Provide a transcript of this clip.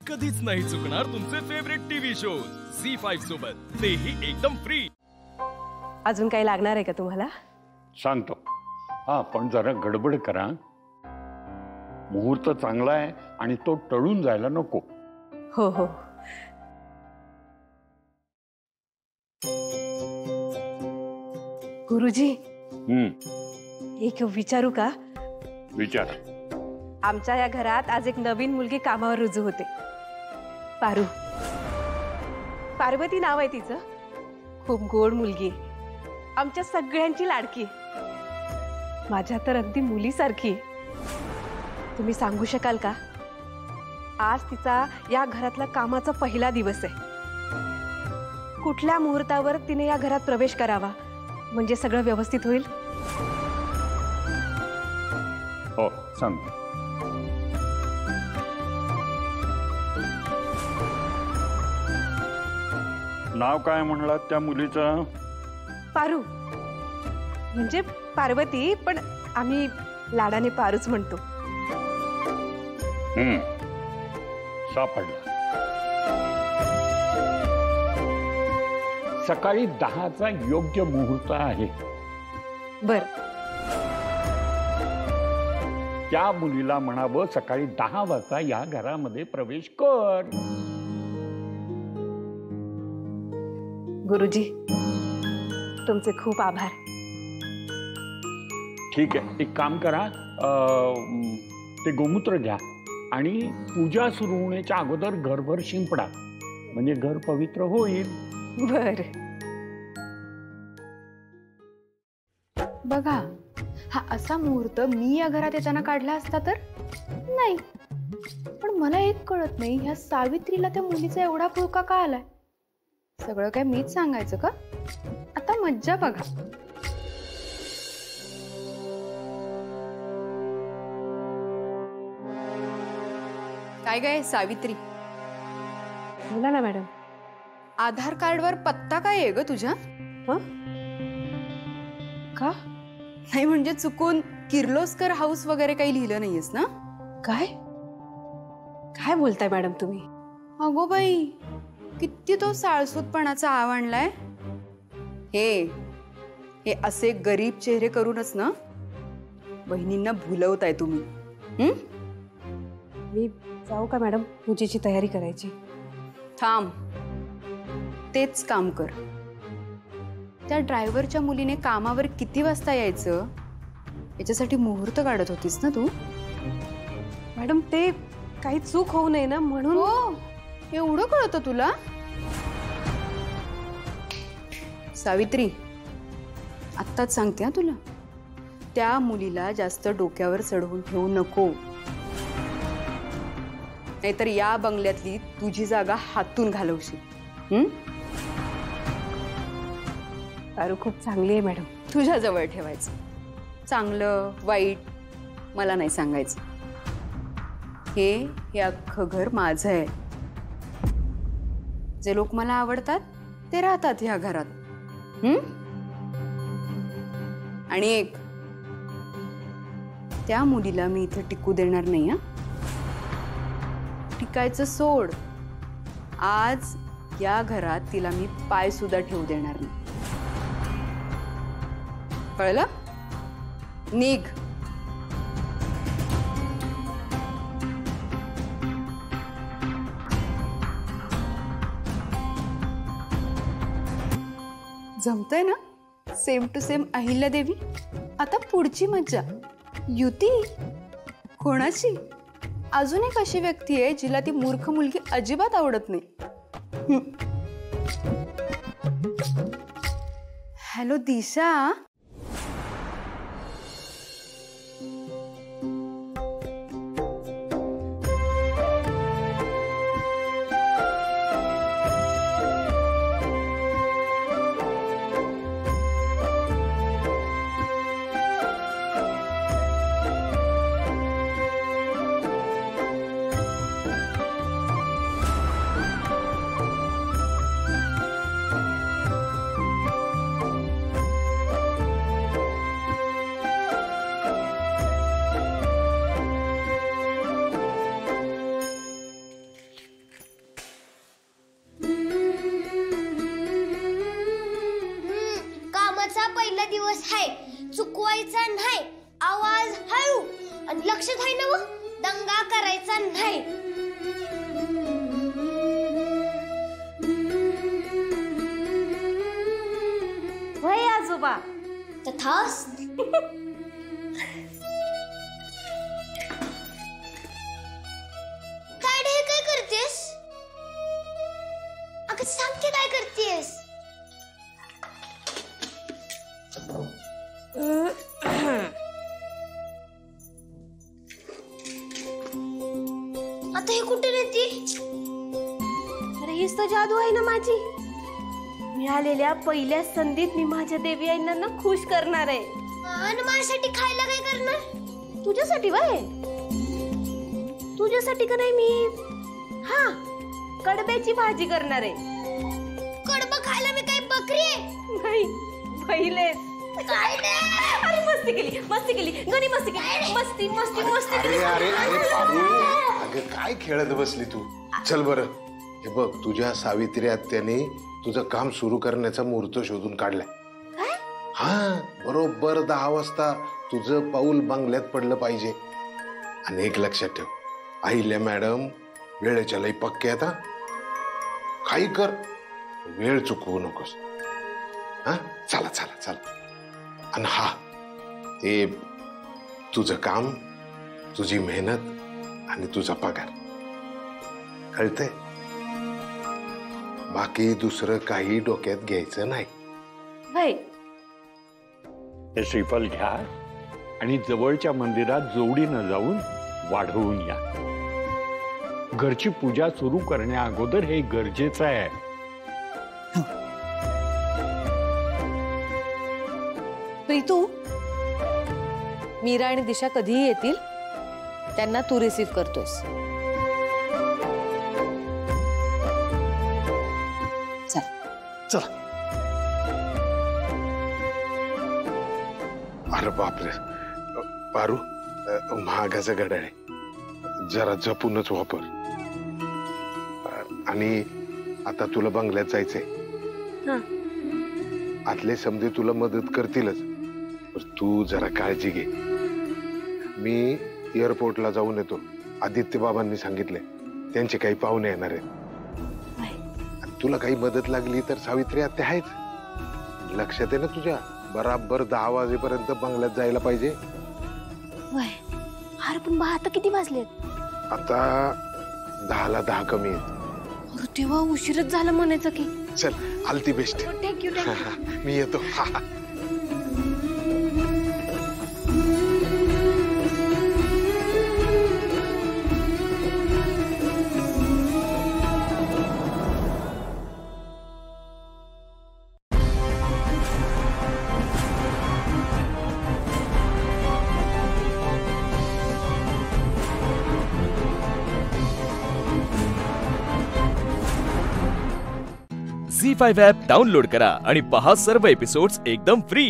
कधीच नाही चुकणार तुमचे फेवरेट टीव्ही शोज झी5 सोबत, तेही एकदम फ्री। अजून काही लागणार आहे का तुम्हाला? सांगतो। हा, पण जरा गडबड करा। मुहूर्त चांगला आहे आणि तो टळून जायला नको। हो हो। गुरुजी, एक विचारू का? विचार। आमच्या या घरात आज एक नवीन मुलगी कामावर रुजू होते, पारू। पार्वती नाव आहे तिचं। खूप गोड मुलगी, आमच्या सगळ्यांची लाडकी, माझ्या तर अगदी मुलीसारखी। तुम्ही सांगू शकाल का, आज तिचा या घरातला कामाचा पहिला दिवस आहे। कुठल्या मुहूर्तावर तिने या घरात प्रवेश करावा म्हणजे सगळं व्यवस्थित होईल? हो, सांग। नाव काय म्हणलात त्या मुलीचं? पारू, म्हणजे पार्वती, पण आम्ही लाडाने पारूच म्हणतो। सापडला। सकाळी 10चा योग्य मुहूर्त आहे। बर, त्या मुलीला म्हणावं सकाळी 10 वाजता या घरामध्ये प्रवेश कर। गुरुजी, तुमचे खूप आभार। ठीक आहे, एक काम करा, ते गोमूत्र घ्या आणि पूजा सुरू होण्याच्या अगोदर घरभर शिंपडा, म्हणजे घर पवित्र होईल। बर। बघा, हा असा मुहूर्त मी या घरात येताना काढला असता तर नाही, पण मला एक कळत नाही, ह्या सावित्रीला त्या मुलीचा एवढा पुळका का आलाय? सगळं काय मीच सांगायचं का? आता मज्जा बघा। काय काय सावित्री, बोला ना मॅडम। आधार कार्डवर पत्ता काय आहे ग तुझ्या? का? नाही म्हणजे चुकून किर्लोस्कर हाऊस वगैरे काही लिहिलं नाहीयेस ना? काय काय बोलताय मॅडम तुम्ही? अगो बाई, किती तो साळसूतपणाचा आव आणलाय। हे असे गरीब चेहरे करूनच ना बहिणींना भुलवताय तुम्ही। मी जाऊ का मॅडम? पूजेची तयारी करायची। थांब, तेच काम कर। त्या ड्रायव्हरच्या मुलीने कामावर किती वाजता यायचं याच्यासाठी मुहूर्त काढत होतीस ना तू? मॅडम, ते काही चूक होऊ नये ना म्हणून। हो, एवढं कळतं तुला? सावित्री, आत्ताच सांगते तुला, त्या मुलीला जास्त डोक्यावर चढवून ठेवू नको, नाहीतर या बंगल्यातली तुझी जागा हातून घालवशील। पारू खूप चांगली आहे मॅडम। तुझ्या जवळ ठेवायचं, चांगलं वाईट मला नाही सांगायचं। हे अख्खं घर माझं आहे। जे लोक मला आवडतात ते राहतात ह्या घरात। आणि एक, त्या मुलीला मी इथे टिकू देणार नाही। टिकायचं सोड, आज या घरात तिला मी पाय सुद्धा ठेवू देणार नाही, कळलं? निघ। जमतंय ना? Same to same Ahilyadevi. आता पुढची मज्जा, युती। कोणाची? अजून एक अशी व्यक्ती आहे जिला ती मूर्ख मुलगी अजिबात आवडत नाही। हॅलो दिशा। दिवस हाय, चुकवायचा नाही, आवाज हळू आणि लक्षात आहे ना व, दंगा करायचा नाही. वय आजोबा. तथास्तु. काय रे, काय करतेस? अगं सांग की काय करतेस? आता हे कुठे नेती? अरे हीच तर जादू आहे ना माझी. मिळालेल्या पहिल्या संधीत मी माझ्या देवी आईंना खुश करणार आहे. आणि माझ्यासाठी खायला काय करणार? तुझ्यासाठी वय, तुझ्यासाठी का नाही मी हा कडब्याची भाजी करणार आहे. कडबं खायला मी काय बकरी आहे? नाही पहिले काय नाही. अरे मस्ती केली, मस्ती केली, गणी मस्ती केली, मस्ती मस्ती मस्ती अरे केली. अरे अरे बाबू, अगं काय खेळत बसली तू? चल बरं, हे बघ तुझ्या सावित्री आत्याने तुझं काम सुरू करण्याचा मुहूर्त शोधून काढलाय. काय? हा, बरोबर 10 वाजता तुझं पाऊल बंगल्यात पडलं पाहिजे. आणि एक लक्षात ठेव, अहिल्या मॅडम वेळेच्या लई पक्के आता. काही कर, वेळ चुकवू नकोस. हा, चला चला चला. आणि हा, ते तुझं काम, तुझी मेहनत आणि तुझा पगार, कळतंय? बाकी दुसरं काही डोक्यात घ्यायचं नाही. वय हे श्रीफल घ्या आणि जवळच्या मंदिरात जोडीनं जाऊन वाढवून या. घरची पूजा सुरू करण्या अगोदर हे गरजेचं आहे. प्रीतू, मीरा आणि दिशा कधीही येतील, त्यांना तू रिसीव्ह करतोस. चला. अरे बापरे पारू, महागाचा घड्याळ आहे, जरा जपूनच वापर. आणि आता तुला बंगल्यात जायचंय. आतले समजे तुला मदत करतीलच, पण तू जरा काळजी घे. मी एअरपोर्टला जाऊन येतो. आदित्य बाबांनी सांगितले त्यांचे काही पाहुणे येणार आहेत. तुला काही मदत लागली तर सावित्री आत्या आहेच. लक्षात आहे ना तुझ्या, बराबर 10 वाजेपर्यंत बंगल्यात जायला पाहिजे. अरे पण बा, आता किती वाजलेत? आता 10ला 10 कमी आहेत. तेव्हा उशीरच झालं म्हणायचं की. चल, ऑल दी बेस्ट. थँक्यू. मी येतो. झी5 ॲप डाउनलोड करा आणि पहा सर्व एपिसोड्स एकदम फ्री.